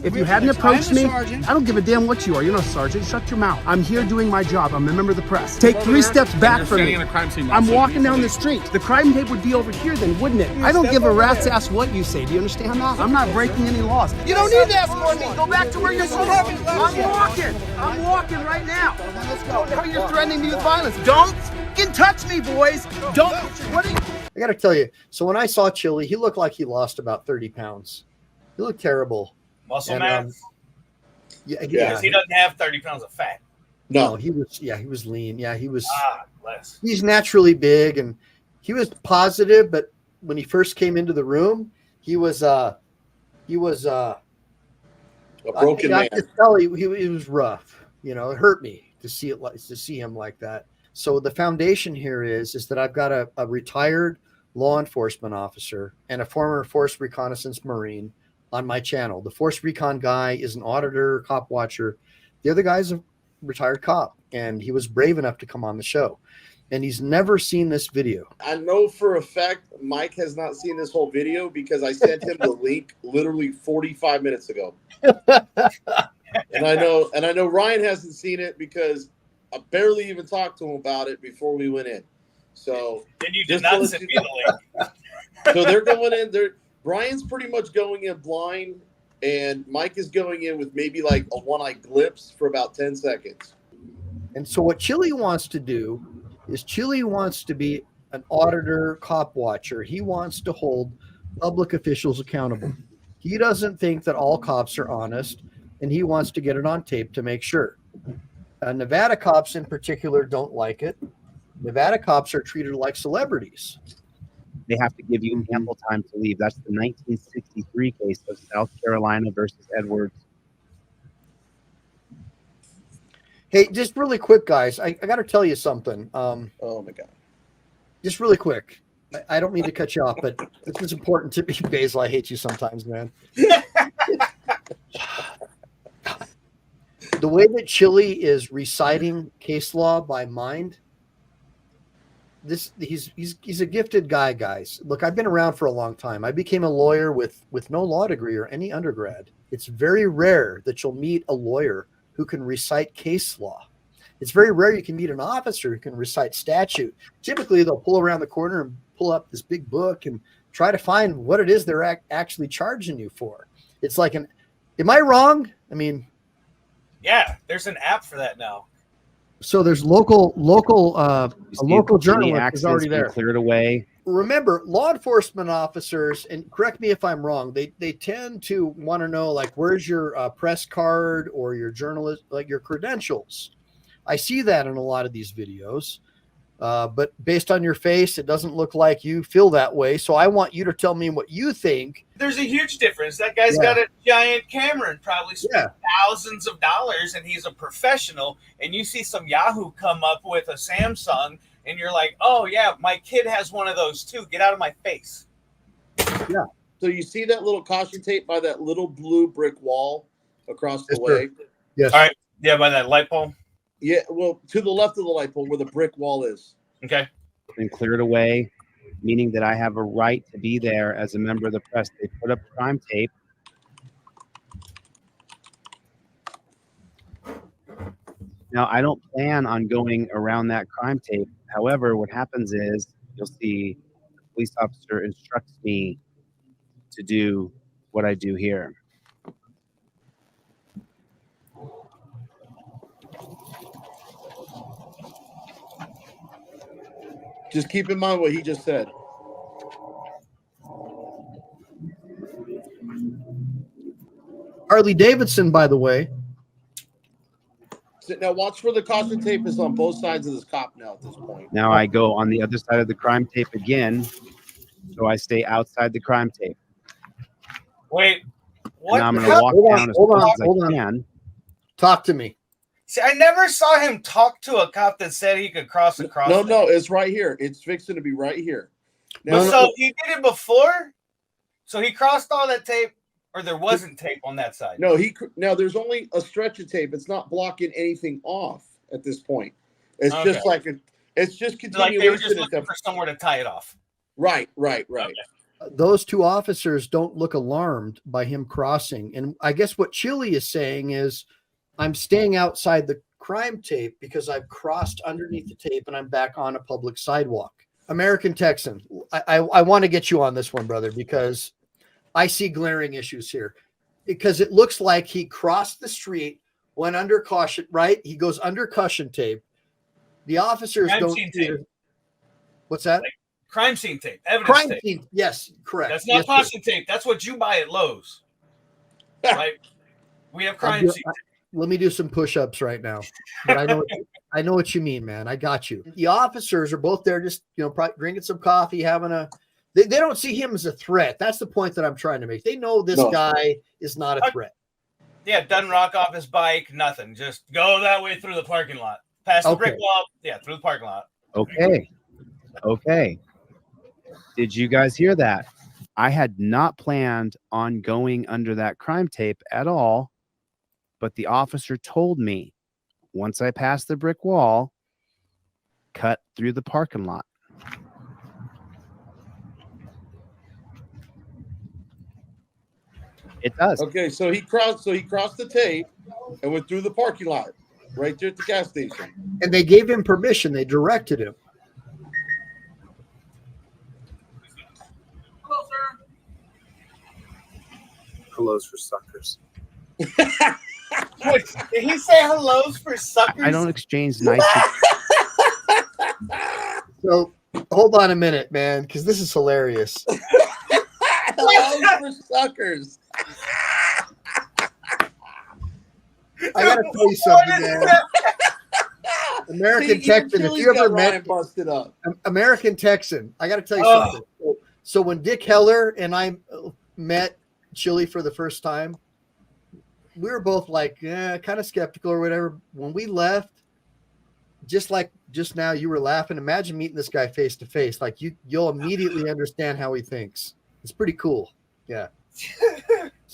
If you hadn't approached me, I don't give a damn what you are. You're not a sergeant. Shut your mouth. I'm here doing my job. I'm a member of the press. Take 3 steps back from me. I'm walking down the street. The crime tape would be over here then, wouldn't it? I don't give a rat's ass what you say. Do you understand that? I'm not breaking any laws. You don't need to escort me. Go back to where you're supposed to be. I'm walking right now. Let's go. Now you're threatening me with violence. Don't fucking touch me, boys. Don't. What are you? I got to tell you, so when I saw Chille, he looked like he lost about 30 pounds. He looked terrible. Muscle mass? Yeah. Because he doesn't have 30 pounds of fat. No, he was lean. Yeah, he was. Less. He's naturally big, and he was positive, but when he first came into the room, he was a broken man. I could tell he was rough. You know, it hurt me to see him like that. So the foundation here is that I've got a retired law enforcement officer and a former Force Reconnaissance Marine on my channel. The Force Recon guy is an auditor, cop watcher. The other guy's a retired cop, and he was brave enough to come on the show. And he's never seen this video. I know for a fact Mike has not seen this whole video because I sent him the link literally 45 minutes ago. And I know Ryan hasn't seen it because I barely even talked to him about it before we went in. So then you did not send me the link. So they're going in there. Brian's pretty much going in blind, and Mike is going in with maybe like a one-eye glimpse for about 10 seconds. And so what Chille wants to do is Chille wants to be an auditor, cop watcher. He wants to hold public officials accountable. He doesn't think that all cops are honest, and he wants to get it on tape to make sure. Nevada cops in particular don't like it. Nevada cops are treated like celebrities. They have to give you ample time to leave. That's the 1963 case of South Carolina versus Edwards. Hey, just really quick, guys. I got to tell you something. Oh, my God. Just really quick. I don't mean to cut you off, but this is important to me, Basil. I hate you sometimes, man. The way that Chille is reciting case law by mind, he's a gifted guy, guys. Look, I've been around for a long time. I became a lawyer with no law degree or any undergrad. It's very rare that you'll meet a lawyer who can recite case law. It's very rare you can meet an officer who can recite statute. Typically, they'll pull around the corner and pull up this big book and try to find what it is they're actually charging you for. It's like am I wrong? I mean, yeah, there's an app for that now. So there's local journalist is already there. Cleared away. Remember, law enforcement officers, and correct me if I'm wrong, they tend to want to know, like, where's your press card or your journalist, like your credentials. I see that in a lot of these videos, but based on your face, it doesn't look like you feel that way. So I want you to tell me what you think. There's a huge difference. That guy's got a giant camera and probably spent thousands of dollars, and he's a professional. And you see some Yahoo come up with a Samsung, and you're like, oh, yeah, my kid has one of those too. Get out of my face. Yeah. So you see that little caution tape by that little blue brick wall across the way? Yes. All right. Yeah, by that light pole. Yeah, well, to the left of the light pole where the brick wall is. Okay. And cleared away, meaning that I have a right to be there as a member of the press. They put up crime tape. Now, I don't plan on going around that crime tape. However, what happens is you'll see the police officer instructs me to do what I do here. Just keep in mind what he just said. Harley Davidson, by the way. Now watch where the caution tape is on both sides of this cop now at this point. Now I go on the other side of the crime tape again, so I stay outside the crime tape. Wait, what? Now I'm going to walk down as fast as I can. Talk to me. See, I never saw him talk to a cop that said he could cross across. No, it's right here. It's fixing to be right here. Now, so he did it before? So he crossed all that tape, or there wasn't tape on that side? No, now there's only a stretch of tape. It's not blocking anything off at this point. It's just like it's just continuation. Like they were just looking for somewhere to tie it off. Right. Okay. those two officers don't look alarmed by him crossing. And I guess what Chille is saying is, I'm staying outside the crime tape because I've crossed underneath the tape and I'm back on a public sidewalk. American Texan, I want to get you on this one, brother, because I see glaring issues here. Because it looks like he crossed the street, went under caution, right? He goes under caution tape. The officers don't. What's that? Like crime scene tape, evidence crime tape. Scene. Yes, correct. That's not caution tape. That's what you buy at Lowe's. Right? We have crime scene tape. Let me do some push-ups right now. But I know what you mean, man. I got you. The officers are both there, just drinking some coffee, having a. They don't see him as a threat. That's the point that I'm trying to make. They know this guy is not a threat. Yeah, doesn't rock off his bike, nothing. Just go that way through the parking lot, past the brick wall. Yeah, through the parking lot. Okay. Did you guys hear that? I had not planned on going under that crime tape at all, but the officer told me once I passed the brick wall, cut through the parking lot. It does. Okay, so he crossed the tape and went through the parking lot right there at the gas station. And they gave him permission. They directed him. Hello, sir. Hellos for suckers. Wait, did he say hellos for suckers? I don't exchange nice. So hold on a minute, man, because this is hilarious. Hellos for suckers. I gotta tell you something, man. American Texan, if you ever met busted up. American Texan, I gotta tell you something. So when Dick Heller and I met Chille for the first time, we were both like, kind of skeptical or whatever. When we left, just like just now, you were laughing. Imagine meeting this guy face to face. Like you'll immediately understand how he thinks. It's pretty cool. Yeah.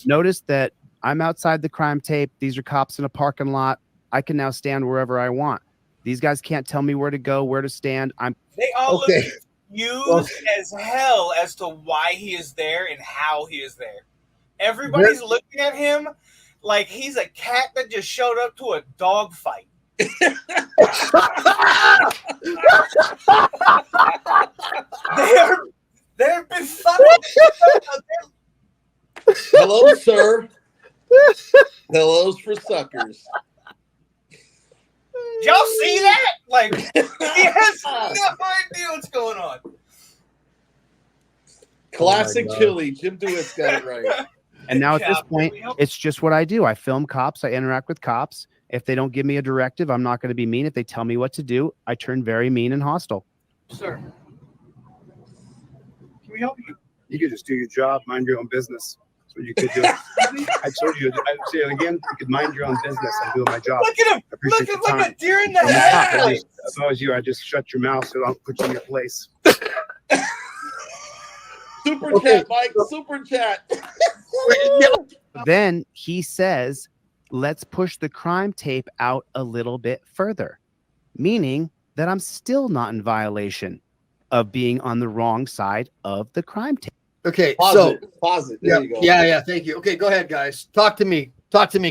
Notice that I'm outside the crime tape. These are cops in a parking lot. I can now stand wherever I want. These guys can't tell me where to go, where to stand. They all look confused as hell as to why he is there and how he is there. Everybody's looking at him like he's a cat that just showed up to a dog fight. They're befuddled. Hello, sir. Hellos for suckers. Did y'all see that? Like, he has no idea what's going on. Classic Chille. Jim DeWitt's got it right. And now at this point, it's just what I do. I film cops. I interact with cops. If they don't give me a directive, I'm not going to be mean. If they tell me what to do, I turn very mean and hostile. Sir, can we help you? You could just do your job, mind your own business. That's what you could do. I told you, I'd say it again, you could mind your own business. I'm doing my job. Look at him. I appreciate Look your time. at a deer in the headlights. If I was you, I'd just shut your mouth so I don't put you in your place. Super chat, Mike. Super chat. Then he says, let's push the crime tape out a little bit further, meaning that I'm still not in violation of being on the wrong side of the crime tape. Okay, pause it. There you go. Yeah. Thank you. Okay, go ahead, guys. Talk to me,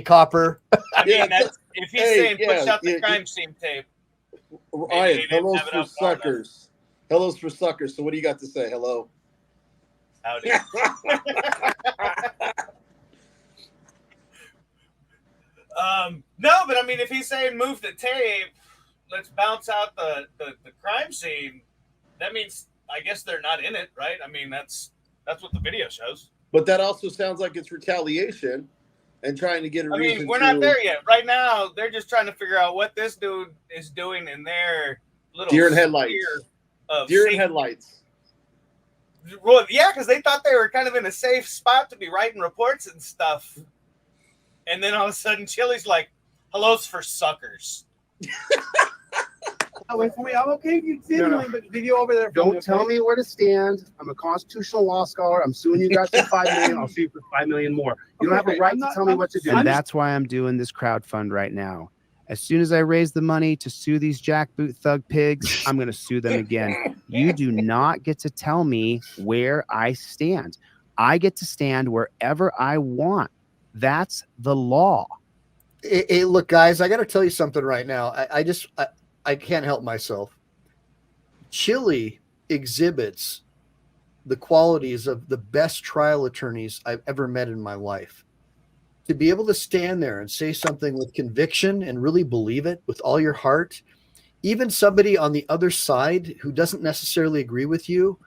Copper. I mean, that's, if he's saying push out the crime scene tape. Ryan, hellos for suckers. Hellos for suckers. So what do you got to say? Hello. Howdy. No, but I mean, if he's saying move the tape, let's bounce out the crime scene, that means I guess they're not in it, right? I mean, that's what the video shows. But that also sounds like it's retaliation and trying to get a reason. I mean, we're not there yet. Right now, they're just trying to figure out what this dude is doing in their little deer in headlights. Deer in headlights. Well, yeah, because they thought they were kind of in a safe spot to be writing reports and stuff. And then all of a sudden, Chille's like, hellos for suckers. Wait for me. I'm okay. You but video over there. Don't tell me where to stand. I'm a constitutional law scholar. I'm suing you guys for $5 million. I'll sue you for $5 million more. You don't have a right to tell me what to do. And that's why I'm doing this crowdfund right now. As soon as I raise the money to sue these jackboot thug pigs, I'm going to sue them again. You do not get to tell me where I stand. I get to stand wherever I want. That's the law. Look, guys, I got to tell you something right now. I can't help myself. Chille exhibits the qualities of the best trial attorneys I've ever met in my life. To be able to stand there and say something with conviction and really believe it with all your heart, even somebody on the other side who doesn't necessarily agree with you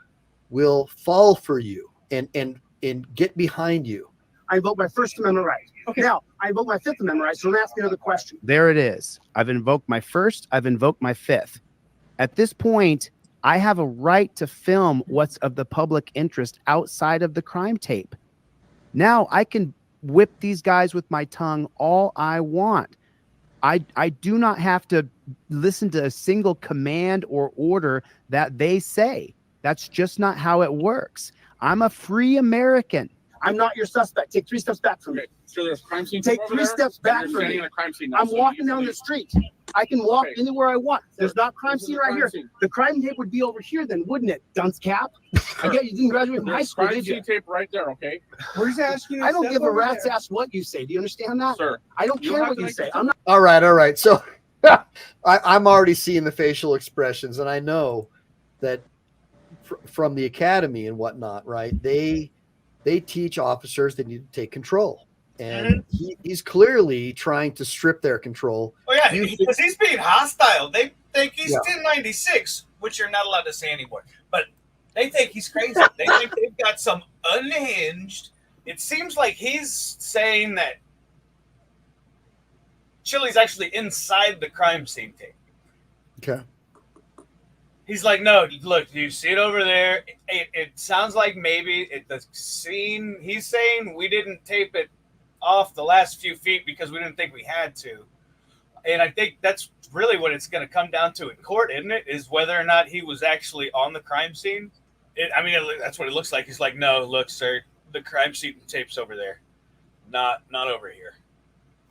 will fall for you and get behind you. I invoke my First Amendment right. Okay. Now, I invoke my Fifth Amendment right, so don't ask me another question. There it is. I've invoked my first. I've invoked my fifth. At this point, I have a right to film what's of the public interest outside of the crime tape. Now I can whip these guys with my tongue all I want. I do not have to listen to a single command or order that they say. That's just not how it works. I'm a free American. I'm not your suspect. Take 3 steps back from me. So there's crime scene. Take 3 steps back from me. I'm walking down the street. I can walk anywhere I want. There's not crime scene right here. The crime tape would be over here then, wouldn't it, dunce cap? I get you didn't graduate from high school, did you? Crime scene tape right there, okay? Where's asking? I don't give a rat's ass what you say. Do you understand that? Sir. I don't care what you say. I'm not. All right. So I'm already seeing the facial expressions, and I know that from the academy and whatnot, right? They teach officers they need to take control. And he's clearly trying to strip their control. Oh, yeah, because he's being hostile. They think he's 1096, which you're not allowed to say anymore. But they think he's crazy. They think they've got some unhinged. It seems like he's saying that Chille's actually inside the crime scene tape. Okay. He's like, no, look, do you see it over there? It sounds like maybe the scene, he's saying we didn't tape it off the last few feet because we didn't think we had to. And I think that's really what it's going to come down to in court, isn't it? Is whether or not he was actually on the crime scene. That's what it looks like. He's like, no, look, sir, the crime scene tape's over there, not over here.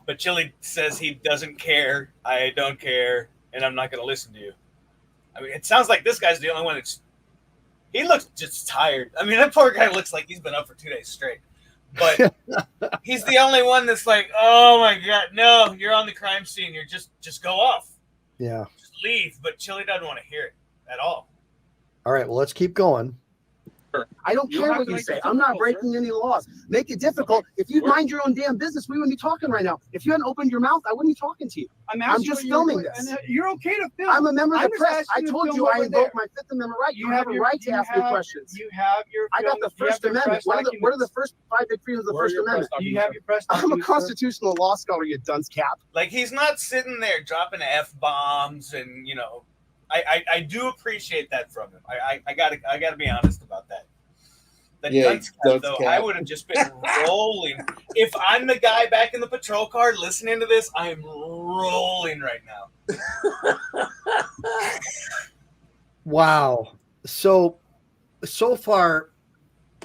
But Chille says he doesn't care. I don't care, and I'm not going to listen to you. I mean, it sounds like this guy's the only one he looks just tired. I mean, that poor guy looks like he's been up for 2 days straight. But he's the only one that's like, oh my God, no, you're on the crime scene. You're just go off. Yeah. Just leave. But Chille doesn't want to hear it at all. All right, well, let's keep going. I don't care what you say. I'm not breaking any laws. Make it difficult. If you'd mind your own damn business, we wouldn't be talking right now. If you hadn't opened your mouth, I wouldn't be talking to you. I'm just filming this. You're okay to film. I'm a member of the press. I told you I invoke my Fifth Amendment right. You have a right to ask me questions. You have your. I got the First Amendment. What are the first 5 big freedoms of the First Amendment? You have your press. I'm a constitutional law scholar, you dunce cap. Like, he's not sitting there dropping F-bombs and, I do appreciate that from him. I gotta be honest about that. Dunce cap, though, I would have just been rolling. If I'm the guy back in the patrol car listening to this, I'm rolling right now. Wow. So far,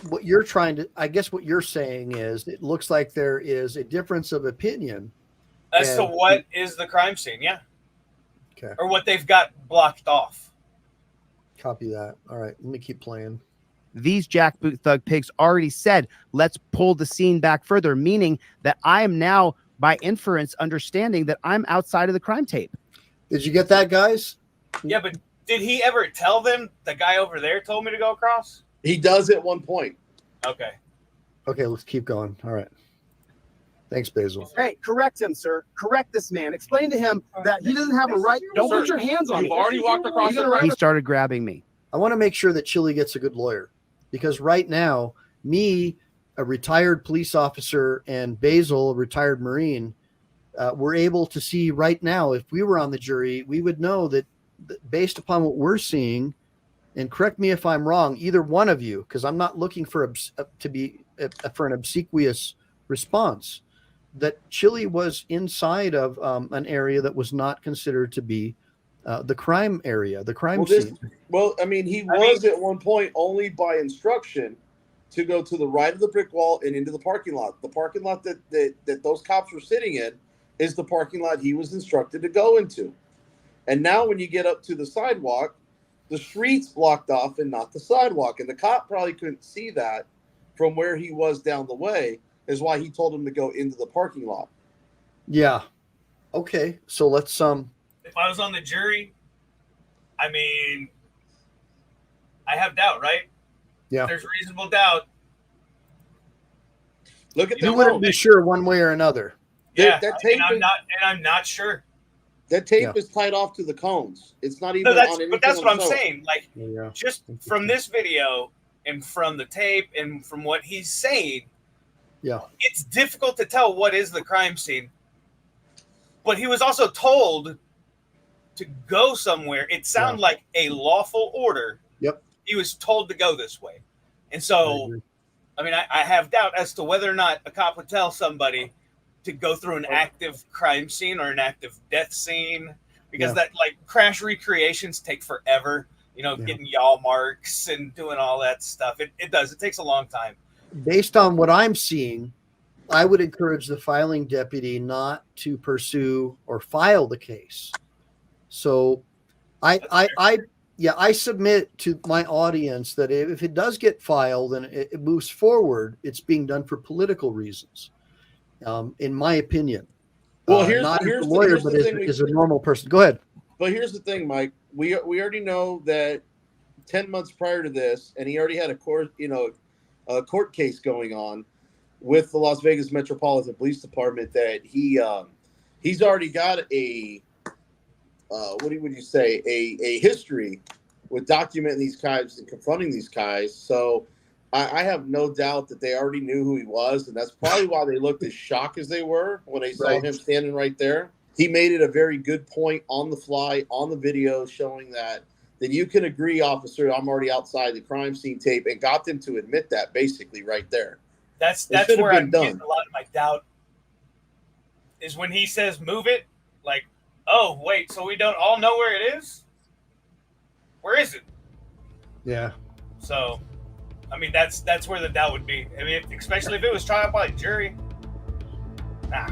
what you're what you're saying is it looks like there is a difference of opinion as to what is the crime scene, yeah. Okay. Or what they've got blocked off. Copy that. All right, let me keep playing. These jackboot thug pigs already said, let's pull the scene back further, meaning that I am now, by inference, understanding that I'm outside of the crime tape. Did you get that, guys? Yeah, but did he ever tell them the guy over there told me to go across? He does at one point. Okay. Okay, let's keep going. All right. Thanks, Basil. Hey, correct him, sir. Correct this man. Explain to him that he doesn't have a right. Don't put your hands on me. You've already walked across. He started grabbing me. I want to make sure that Chille gets a good lawyer, because right now, me, a retired police officer, and Basil, a retired Marine, we're able to see right now, if we were on the jury, we would know that based upon what we're seeing, and correct me if I'm wrong, either one of you, because I'm not looking for an obsequious response, that Chille was inside of an area that was not considered to be the crime area, the crime scene. He was at one point only by instruction to go to the right of the brick wall and into the parking lot. The parking lot that those cops were sitting in is the parking lot he was instructed to go into. And now when you get up to the sidewalk, the street's blocked off and not the sidewalk. And the cop probably couldn't see that from where he was down the way, is why he told him to go into the parking lot. Yeah. Okay. So let's If I was on the jury, I mean, I have doubt, right? Yeah. There's reasonable doubt. Look at You wouldn't be sure one way or another. Yeah, that tape and I'm not sure. That tape is tied off to the cones. It's not even No, on anything. but that's what I'm else. saying. Like, just from this video and from the tape and from what he's saying, it's difficult to tell what is the crime scene. But he was also told to go somewhere. It sounded like a lawful order. Yep. He was told to go this way. And so, I mean, I have doubt as to whether or not a cop would tell somebody to go through an active crime scene or an active death scene, because that, like, crash recreations take forever, getting yaw marks and doing all that stuff. It does. It takes a long time. Based on what I'm seeing, I would encourage the filing deputy not to pursue or file the case. So I submit to my audience that if it does get filed and it moves forward, it's being done for political reasons. In my opinion, well, not as a lawyer, but as a normal person. Go ahead. But here's the thing, Mike. We already know that 10 months prior to this, and he already had a court case going on with the Las Vegas Metropolitan Police Department, that he's already got a what would you say, a history with documenting these guys and confronting these guys. So I have no doubt that they already knew who he was, and that's probably why they looked as shocked as they were when they saw him standing right there. He made it a very good point on the fly, on the video, showing that you can agree, officer, I'm already outside the crime scene tape, and got them to admit that basically right there. That's where I'm getting a lot of my doubt, is when he says move it, like, oh, wait, so we don't all know where it is? Where is it? Yeah. So, I mean, that's where the doubt would be. I mean, especially if it was tried by a jury. Nah.